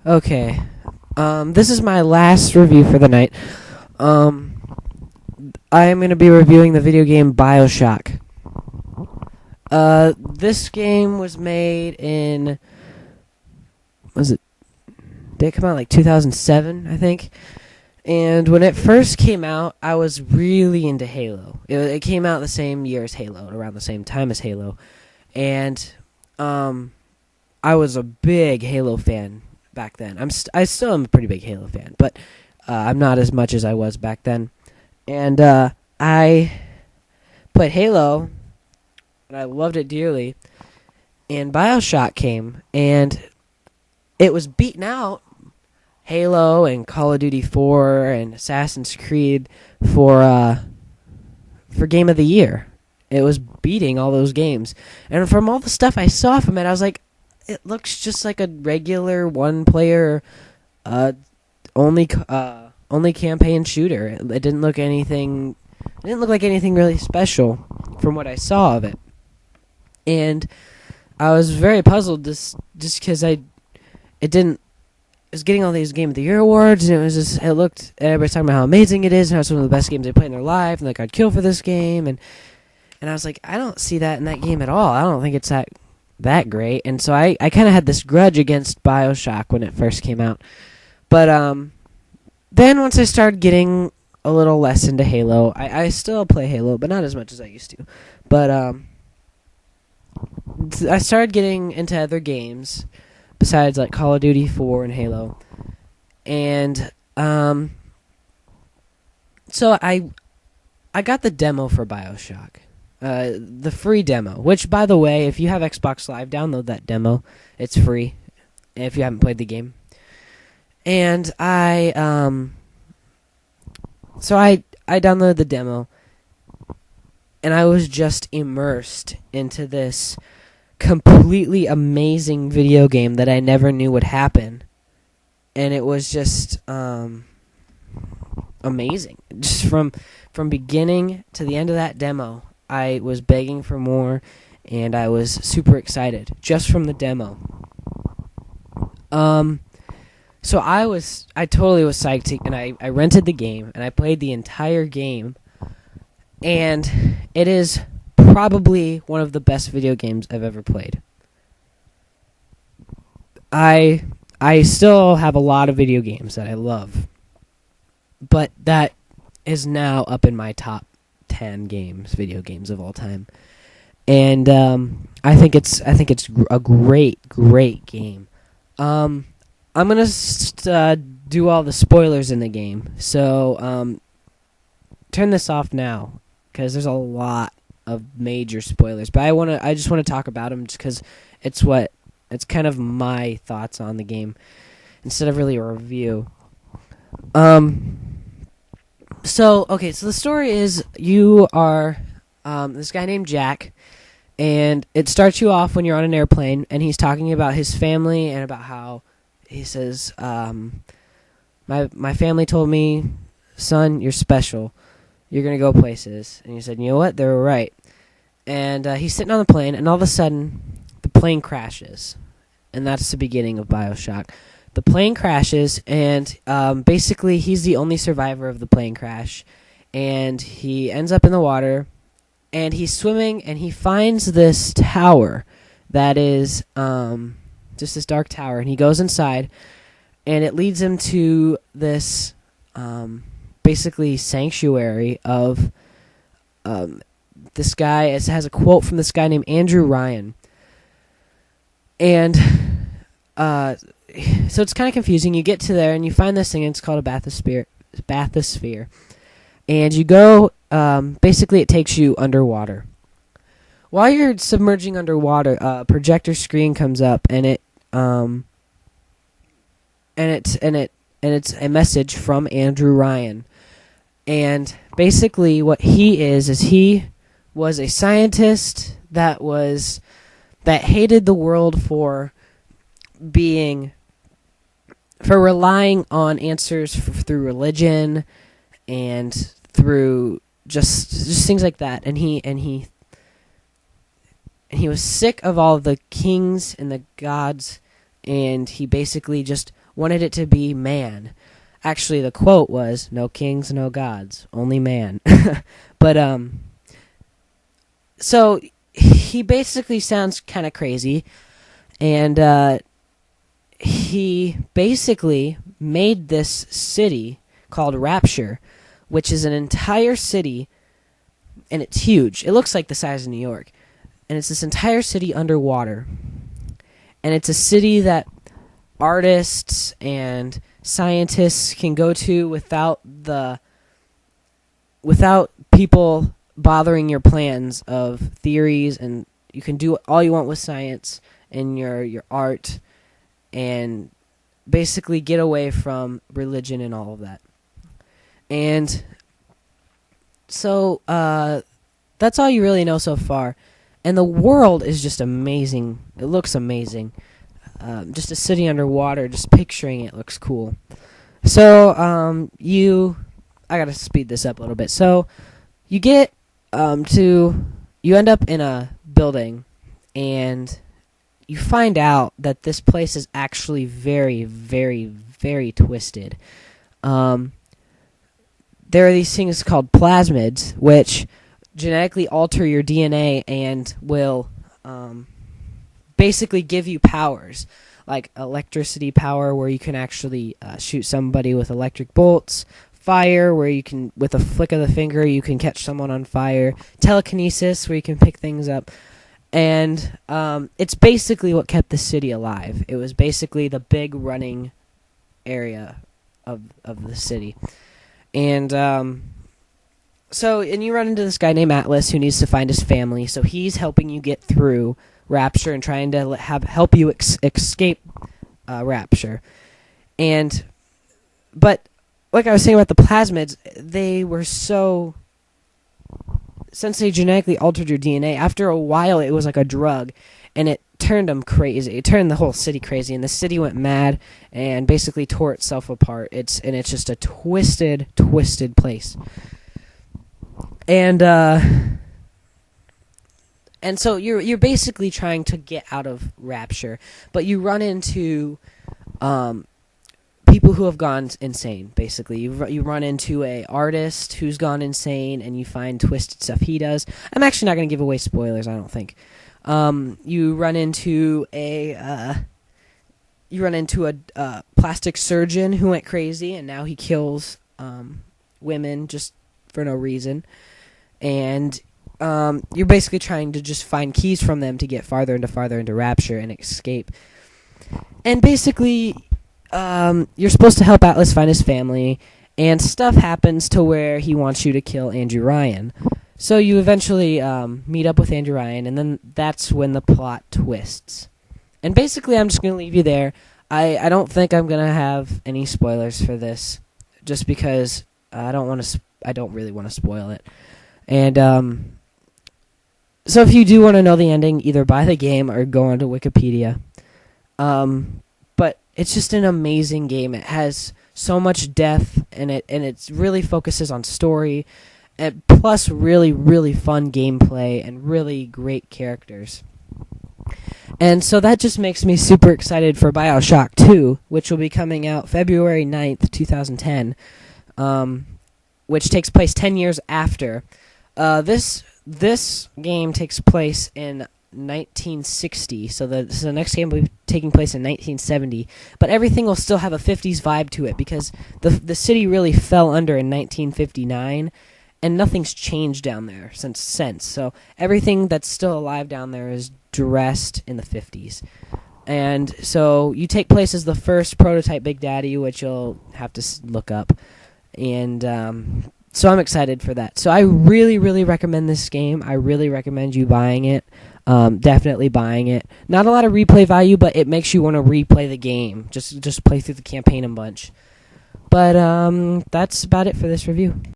Okay. This is my last review for the night. Um, I am going to be reviewing the video game Bioshock. This game was made in, was it, did it come out like 2007, I think? And when it first came out, I was really into Halo. It came out the same year as Halo, around the same time as Halo. And, I was a big Halo fan back then. I still am a pretty big Halo fan, but I'm not as much as I was back then. And I played Halo, and I loved it dearly. And Bioshock came, and it was beating out Halo and Call of Duty 4 and Assassin's Creed for Game of the Year. It was beating all those games. And from all the stuff I saw from it, I was like, it looks just like a regular one-player, only campaign shooter. It didn't look anything. It didn't look like anything really special from what I saw of it, and I was very puzzled just because it didn't. It was getting all these Game of the Year awards, and it looked. Everybody's talking about how amazing it is, and how it's one of the best games they played in their life, and like I'd kill for this game, and I was like, I don't see that in that game at all. I don't think it's that great, and so I kind of had this grudge against Bioshock when it first came out. But then once I started getting a little less into Halo, I still play Halo, but not as much as I used to. But I started getting into other games besides like Call of Duty 4 and Halo, and so I got the demo for Bioshock. The free demo, which, by the way, if you have Xbox Live, download that demo. It's free if you haven't played the game. And I downloaded the demo, and I was just immersed into this completely amazing video game that I never knew would happen. And it was just amazing. Just from beginning to the end of that demo, I was begging for more, and I was super excited just from the demo. So I totally was psyched, and I rented the game, and I played the entire game, and it is probably one of the best video games I've ever played. I still have a lot of video games that I love, but that is now up in my top 10 video games of all time, and I think it's a great game. I'm gonna do all the spoilers in the game, so turn this off now because there's a lot of major spoilers. But I just want to talk about them just because it's kind of my thoughts on the game instead of really a review. So the story is you are this guy named Jack, and it starts you off when you're on an airplane, and he's talking about his family and about how he says, my family told me, son, you're special. You're going to go places. And he said, you know what? They were right. And he's sitting on the plane, and all of a sudden, the plane crashes. And that's the beginning of Bioshock. The plane crashes, and basically he's the only survivor of the plane crash. And he ends up in the water, and he's swimming, and he finds this tower that is just this dark tower. And he goes inside, and it leads him to this basically sanctuary of this guy. It has a quote from this guy named Andrew Ryan. And so it's kind of confusing. You get to there, and you find this thing, and it's called a bathysphere. And you go, basically it takes you underwater. While you're submerging underwater, a projector screen comes up, and it's a message from Andrew Ryan. And basically what he is he was a scientist that hated the world for relying on answers through religion and through just things like that. And he was sick of all the kings and the gods and he basically just wanted it to be man. Actually, the quote was, "No kings, no gods, only man." But so he basically sounds kind of crazy, and he basically made this city called Rapture, which is an entire city, and it's huge. It looks like the size of New York, and it's this entire city underwater, and it's a city that artists and scientists can go to without people bothering your plans of theories, and you can do all you want with science and your art, and basically get away from religion and all of that. And so that's all you really know so far. And the world is just amazing. It looks amazing. Just a city underwater, just picturing it looks cool. So I gotta speed this up a little bit. So you get you end up in a building, and you find out that this place is actually very, very, very twisted. There are these things called plasmids, which genetically alter your DNA and will basically give you powers, like electricity power, where you can actually shoot somebody with electric bolts, fire, where you can, with a flick of the finger, you can catch someone on fire, telekinesis, where you can pick things up. And it's basically what kept the city alive. It was basically the big running area of the city. And and you run into this guy named Atlas who needs to find his family. So he's helping you get through Rapture and trying to help you escape Rapture. But like I was saying about the plasmids, they were so... Since they genetically altered your DNA, after a while it was like a drug, and it turned them crazy. It turned the whole city crazy, and the city went mad and basically tore itself apart. It's just a twisted place. And so you're basically trying to get out of Rapture, but you run into people who have gone insane. Basically, you run into a artist who's gone insane, and you find twisted stuff he does. I'm actually not going to give away spoilers, I don't think. You run into a plastic surgeon who went crazy, and now he kills women just for no reason. And you're basically trying to just find keys from them to get farther into Rapture and escape. And basically, you're supposed to help Atlas find his family, and stuff happens to where he wants you to kill Andrew Ryan. So you eventually meet up with Andrew Ryan, and then that's when the plot twists. And basically, I'm just going to leave you there. I don't think I'm going to have any spoilers for this, just because I don't really want to spoil it. And so if you do want to know the ending, either buy the game or go onto Wikipedia. But it's just an amazing game. It has so much depth, and it really focuses on story, and plus really, really fun gameplay and really great characters. And so that just makes me super excited for Bioshock 2, which will be coming out February 9th, 2010, which takes place 10 years after. This game takes place in 1960, so the next game will be taking place in 1970, but everything will still have a 50s vibe to it, because the city really fell under in 1959, and nothing's changed down there since. So everything that's still alive down there is dressed in the 50s. And so you take place as the first prototype Big Daddy, which you'll have to look up. And so I'm excited for that. So I really, really recommend this game. I really recommend you buying it. Definitely buying it. Not a lot of replay value, but it makes you want to replay the game. Just play through the campaign a bunch. But that's about it for this review.